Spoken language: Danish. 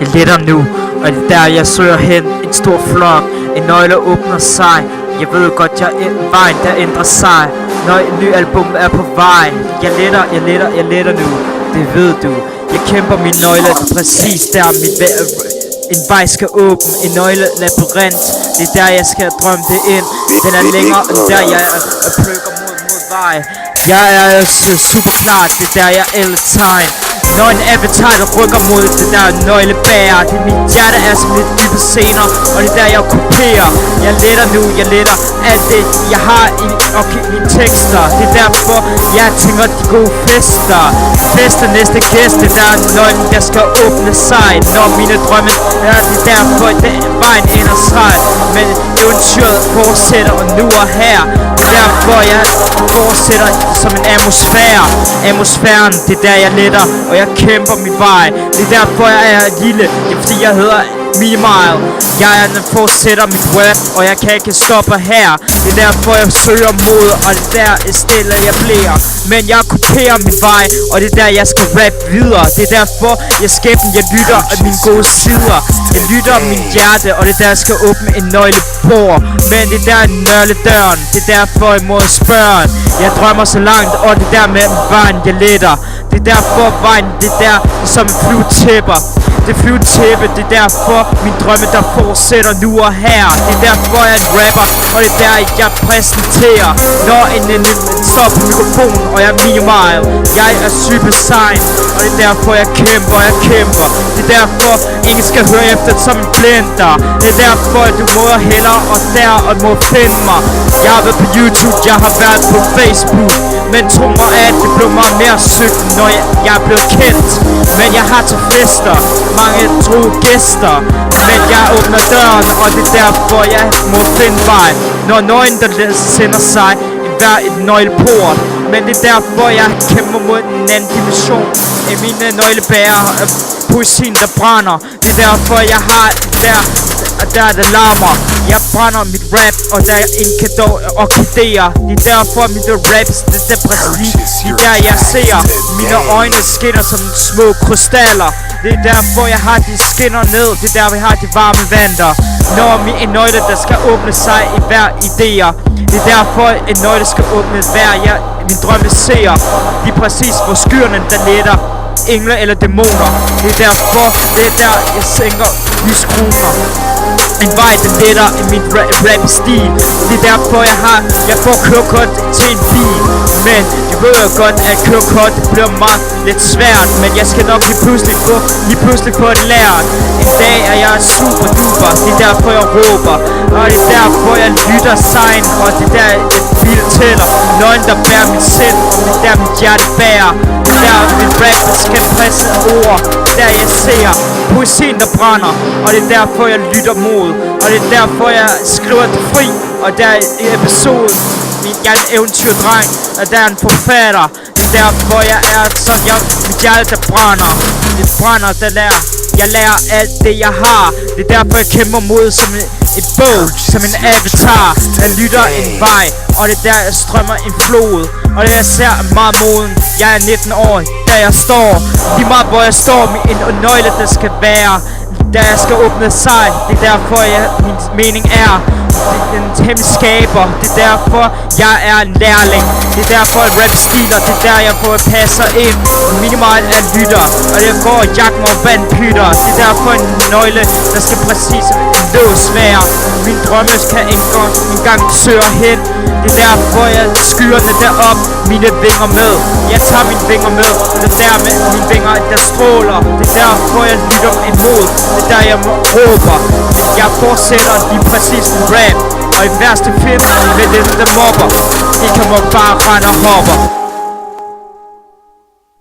Jeg letter nu, og det er der jeg søger hen. En stor flok, en nøgle åbner sig. Jeg ved godt, vejen der ændrer sig, når et nyt album er på vej. Jeg letter nu, det ved du. Jeg kæmper min nøgle, præcis der en vej skal åbne, en nøgle labyrint. Det er der jeg skal drømme det ind. Den er længere end der jeg pløkker mod vej. Jeg er super klar, det er der jeg alle tegn. Når en avatar der rykker mod det der nøglebærer. Det er mit hjerte er som lidt dybe scener, og det er der jeg kopierer. Jeg letter nu, jeg letter alt det jeg har i mine tekster. Det er derfor jeg tænker de gode fester. Fester næste gæst, det der nøglen der skal åbne sig. Når mine drømme er det derfor vejen ender sig. Men eventyret fortsætter og nu og her. Det er derfor jeg fortsætter som en atmosfære. Atmosfæren, det er der jeg letter, og jeg kæmper min vej. Det er derfor jeg er lille, det er fordi jeg hedder Mimile. Jeg fortsætter mit rap, og jeg kan ikke stoppe her. Det er derfor jeg søger mod, og det er der stille jeg bliver. Men jeg kopierer min vej, og det er der jeg skal rap videre. Det er derfor jeg skæbnen, jeg lytter af mine gode sider. Jeg lytter min hjerte, og det er der jeg skal åbne en nøglebord. Men det er der nøgledøren, det er derfor jeg må spørge. Jeg drømmer så langt, og det er der med vejen jeg letter. Det er derfor vejen, det er der som en flyvetæpper. Det flyvetæppe, det er derfor min drømme der fortsætter nu og her. Det er derfor jeg rapper, og det er der jeg præsenterer. Når en står på mikrofonen, og jeg er Mimile. Jeg er super sejt, og det er derfor jeg kæmper. Det er derfor ingen skal høre efter som en blender. Det er derfor du må hellere og der og må finde mig. Jeg har været på YouTube, jeg har været på Facebook. Men tro mig at det blev meget mere sødt, når jeg er blevet kendt. Men jeg har til fester, mange tro gæster. Men jeg åbner døren, og det er derfor jeg må finde vej. Når nøglen der sender sig hver et nøgleport. Men det er derfor jeg kæmper mod en anden dimension. Mine nøglebærer, poesien der brænder. Det er derfor jeg har der larmer. Jeg brænder mit rap, og der er en kan orkidere. Det er derfor mine raps, det er præcis. Det er der jeg ser. Mine øjne skinner som små krystaller. Det er derfor jeg har de skinner ned. Det er der vi har de varme vanter. Når en nøgle der skal åbne sig i hver idéer. Det er derfor en nøgle skal åbne hver min drømme ser. Det er præcis hvor skyerne der letter. Engle eller dæmoner. Det er derfor, det er der jeg sænker lyskroner. En vej den letter i mit rap-stil. Det er derfor jeg får kørekort til en bil. Men jeg ved jo godt at kørekort bliver meget lidt svært. Men jeg skal nok lige pludselig få det lært. En dag er jeg super duper. Det er derfor jeg råber. Og det er derfor jeg lytter sign. Og det er der bil tæller. Nøglen der bærer mit sind. Og det er der mit hjerte bærer. Det er der min rap skal presse ord. Der jeg ser poesien der brænder. Og det er derfor jeg lytter mod. Og det er derfor jeg skriver det fri. Og der er i episoden jeg er en eventyrdreng, og der er en forfatter. Det er derfor jeg er som mit hjerte der brænder. Det brænder der lærer. Jeg lærer alt det jeg har. Det er derfor jeg kæmper mod som et bog, som en avatar. Jeg lytter en vej, og det er der jeg strømmer en flod. Og det jeg ser er meget moden. Jeg er 19 år, der jeg står. Lige meget hvor jeg står med en nøgle der skal være. Der jeg skal åbne sig. Det er derfor min mening er en hemmelig skaber. Det er derfor jeg er en lærling. Det er derfor jeg rap-stiler. Det er der jeg får passer ind. Minimal er lytter. Og jeg går jakken og vandpytter. Det er derfor en nøgle der skal præcis en lås være. Min drømme kan en gang søger hen. Det er derfor jeg skyerne derop. Mine vinger med. Jeg tager mine vinger med. Det er der med mine vinger der stråler. Det er derfor jeg lytter imod. Det er der jeg råber. Jeg fortsætter lige præcis en rap. Og i værste film med dem der mobber. I kan må bare rende og hopper.